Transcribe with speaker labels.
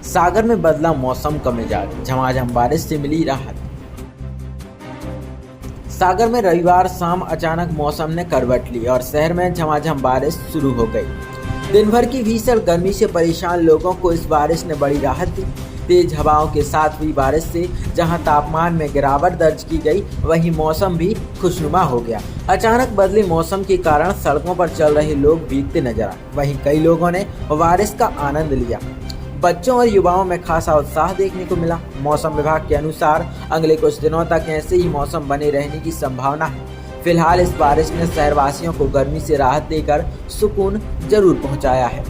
Speaker 1: सागर में बदला मौसम का मिजाज, झमाझम बारिश से मिली राहत। सागर में रविवार शाम अचानक मौसम ने करवट ली और शहर में झमाझम बारिश शुरू हो गई। दिन भर की भीषण गर्मी से परेशान लोगों को इस बारिश ने बड़ी राहत दी। तेज हवाओं के साथ हुई बारिश से जहां तापमान में गिरावट दर्ज की गई, वहीं मौसम भी खुशनुमा हो गया। अचानक बदले मौसम के कारण सड़कों पर चल रहे लोग भीगते नजर आए। वहीं कई लोगों ने बारिश का आनंद लिया। बच्चों और युवाओं में खासा उत्साह देखने को मिला। मौसम विभाग के अनुसार अगले कुछ दिनों तक ऐसे ही मौसम बने रहने की संभावना है। फिलहाल इस बारिश ने शहरवासियों को गर्मी से राहत देकर सुकून जरूर पहुंचाया है।